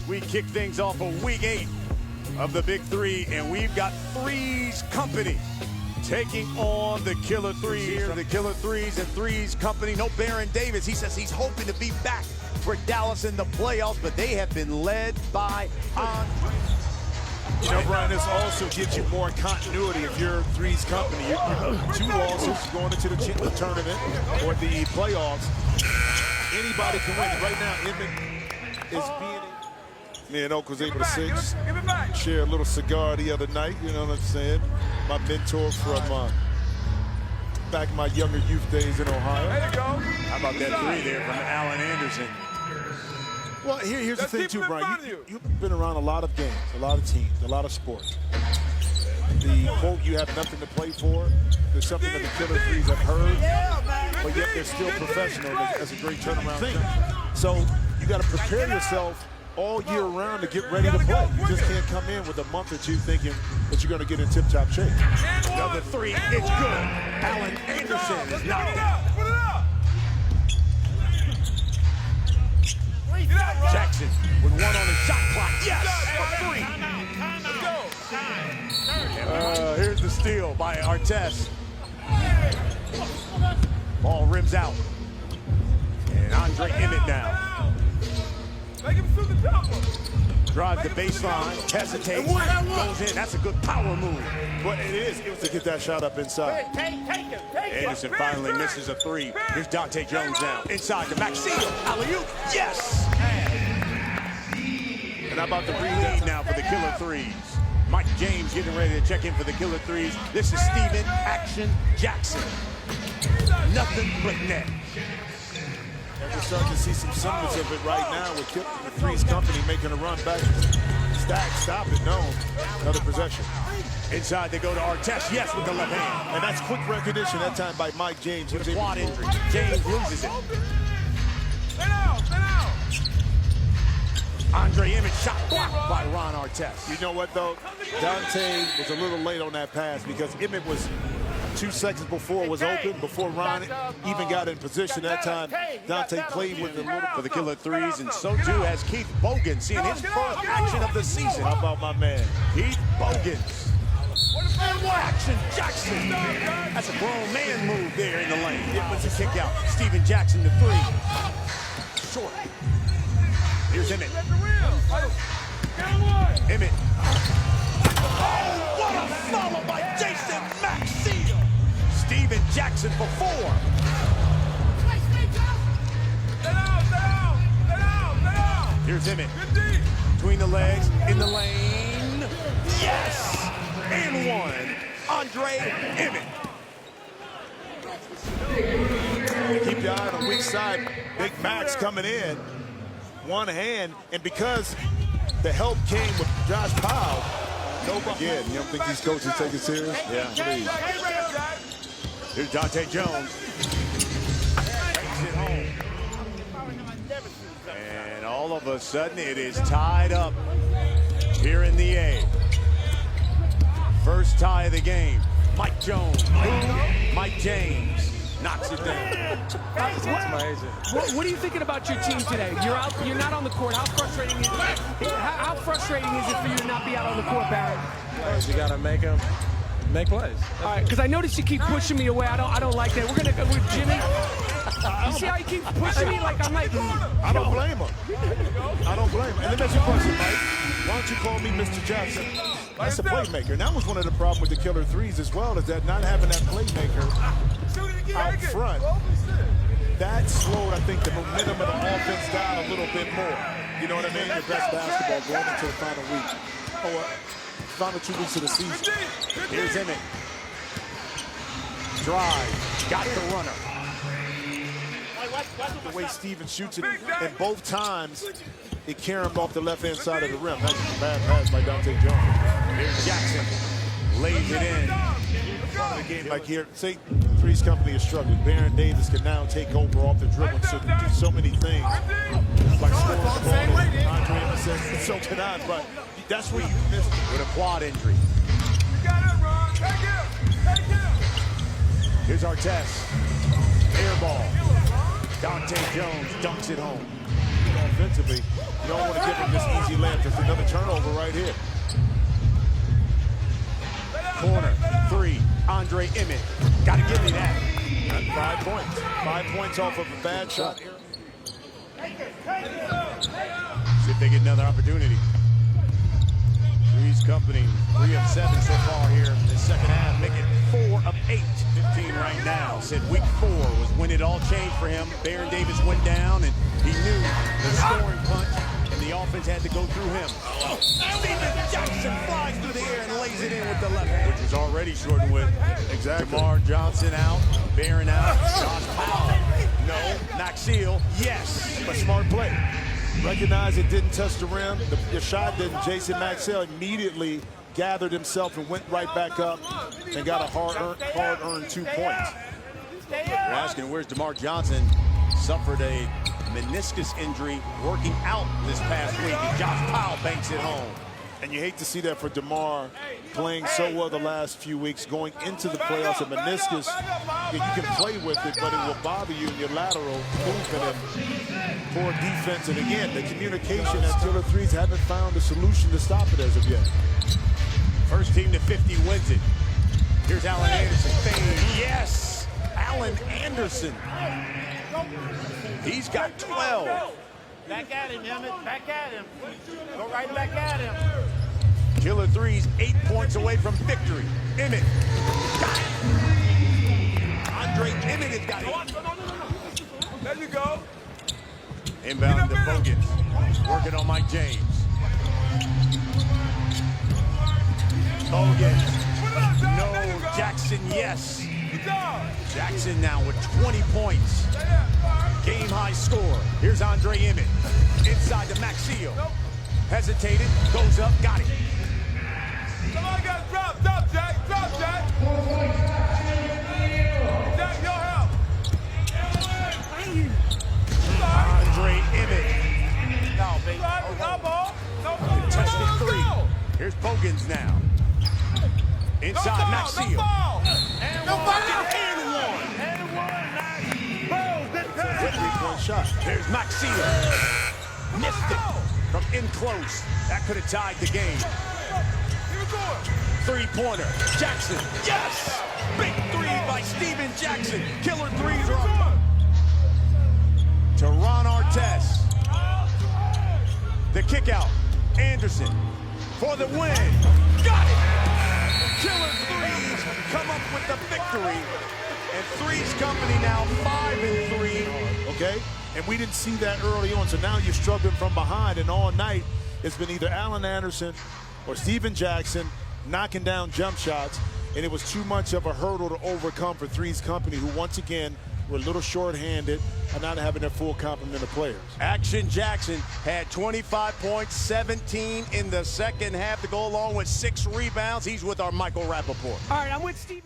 We kick things off of week 8 of the Big Three, and we've got 3's company taking on the Killer 3's here. The Killer 3's and 3's company. No Baron Davis. He says he's hoping to be back for Dallas in the playoffs, but they have been led by Andre. You know, Brian, this also gives you more continuity if you're 3's company. Two losses going into the tournament or the playoffs. Anybody can win. Right now, Emmett is being... Me and Oak was able to share a little cigar the other night, you know what I'm saying? My mentor from back in my younger youth days in Ohio. There you go. How about that three there from Alan Anderson? Well, here's the thing, too, Brian. You've been around a lot of games, a lot of teams, a lot of sports. The quote, you have nothing to play for, there's something that the Killer 3's have heard, but yet they're still professional. That's a great turnaround thing. So you got to prepare yourself all year round to get ready to play. You just can't come in with a month or two thinking that you're going to get in tip-top shape. Another three, it's good. Alan Anderson is knocked out. Jackson with one on the shot clock. Yes, for 3. Here's the steal by Artest. Ball rims out. And Andre Emmett now. Drives the baseline, hesitates, goes in. That's a good power move. Well, it was to get that shot up inside. Anderson finally misses a 3. Here's Dante Jones now. Inside the back seal. Alley-oop. Yes! And how about the lead now for the Killer 3's? Mike James getting ready to check in for the Killer 3's. This is Steven Action Jackson. Nothing but net. We're starting to see some semblance of it right now with the 3's company making a run back. Stack, stop it, no. Another possession. Inside they go to Artest, yes, with the left hand. And that's quick recognition that time by Mike James. With a quad injury. James loses it. Andre Emmett shot blocked by Ron Artest. You know what, though? Dante was a little late on that pass because Emmett was 2 seconds before was open, before Ron even got in position. That time, Dante played with the little... For the Killer 3's, and so too has Keith Bogan, seeing his first action of the season. How about my man? Keith Bogans. Action Jackson. That's a grown man move there in the lane. It was a kick out. Steven Jackson to 3. Short. Here's Emmett. Emmett. Oh, what a follow by Jason Maxiel. Steven Jackson for 4. Here's Emmett. Between the legs, in the lane. Yes! And 1. Andre Emmett. Keep your eye on the weak side. Big Max coming in. One hand, and because the help came with Josh Powell, nobody. Again, you don't think these coaches take it serious? Yeah, please. Here's Dante Jones. Takes it home. And all of a sudden, it is tied up here in the A. First tie of the game. Mike Jones. Mike James knocks it down. What are you thinking about your team today? You're out. You're not on the court. How frustrating is it? How frustrating is it for you to not be out on the court, Barry? You gotta make plays. All right, because I noticed you keep pushing me away. I don't like that. We're gonna go with Jimmy. You see how he keeps pushing me? Like I'm like. I don't blame him. I don't blame him. And then that's your question, Mike. Why don't you call me Mr. Jackson? That's a playmaker. And that was one of the problems with the Killer 3's as well, is that not having that playmaker out front, that slowed, I think, the momentum of the offense down a little bit more. You know what I mean? Your best basketball going into the final week. Final 2 weeks of the season. Here's Emmett. Drive. Got the runner. The way Steven shoots it, and both times, it caromed off the left-hand side of the rim. That's a bad pass by Dante Jones. Here's Jackson. Lays it in. The game like here, say 3's company is struggling. Baron Davis can now take over off the dribble and do so many things. Like scoring the ball. Andre Emmett says, so can I, but that's where you missed it. With a quad injury. Here's Artest. Air ball. Dante Jones dunks it home. defensively. You don't want to give him this easy layup. There's another turnover right here. Corner, 3, Andre Emmett. Got to give me that. 5 points. 5 points off of a bad shot. See if they get another opportunity. 3's company, 3 of 7 so far here in the second half, making 4 of 8. 15 right now. Said week 4 was when it all changed for him. Baron Davis went down, and he knew the scoring punch, and the offense had to go through him. Steven Jackson flies through the air and lays it in with the left, which is already shortened with DeMar Johnson out, Baron out, Josh Powell. No, Maxiel, yes. A smart play. Recognize it didn't touch the rim. The shot didn't. Jason Maxiel immediately gathered himself and went right back up and got a hard-earned 2 points. You're asking where's DeMar Johnson? Suffered a meniscus injury working out this past week, and Josh Powell banks it home. And you hate to see that for DeMar, playing so well the last few weeks, going into the playoffs. A meniscus, you can play with it, but it will bother you in your lateral movement and poor defense. And again, the communication at Killer 3's haven't found a solution to stop it as of yet. First team to 50 wins it. Here's Allen Anderson. Fade. Yes! Allen Anderson. He's got 12. Back at him, Emmett. Back at him. Go right back at him. Killer 3's 8 points away from victory. Emmett. Got it. Andre Emmett has got it. There you go. Inbound to Bogans. Working on Mike James. Bogans. No. Jackson, yes. Jackson now with 20 points. Game high score. Here's Andre Emmett. Inside to Maxiel. Hesitated. Goes up. Got it. Somebody got drop, Jack. Drop, Jack. Jack, your help. Andre Emmett. No, baby. No ball. Contested 3. Here's Bogans now. Inside Maxiel. No foul. And one. Three-point shot. Here's Maxiel. Missed it from in close. That could have tied the game. 3-pointer. Jackson. Yes! Big 3 by Steven Jackson. Killer 3's are up. To Ron Artest. The kick out. Anderson for the win. Got it! Killer 3's come up with the victory. And 3's company now 5-3. Okay? And we didn't see that early on, so now you're struggling from behind, and all night it's been either Allen Anderson or Steven Jackson knocking down jump shots, and it was too much of a hurdle to overcome for 3's company, who once again were a little short-handed and not having their full complement of players. Action Jackson had 25 points, 17 in the second half to go along with 6 rebounds. He's with our Michael Rappaport. All right, I'm with Steven.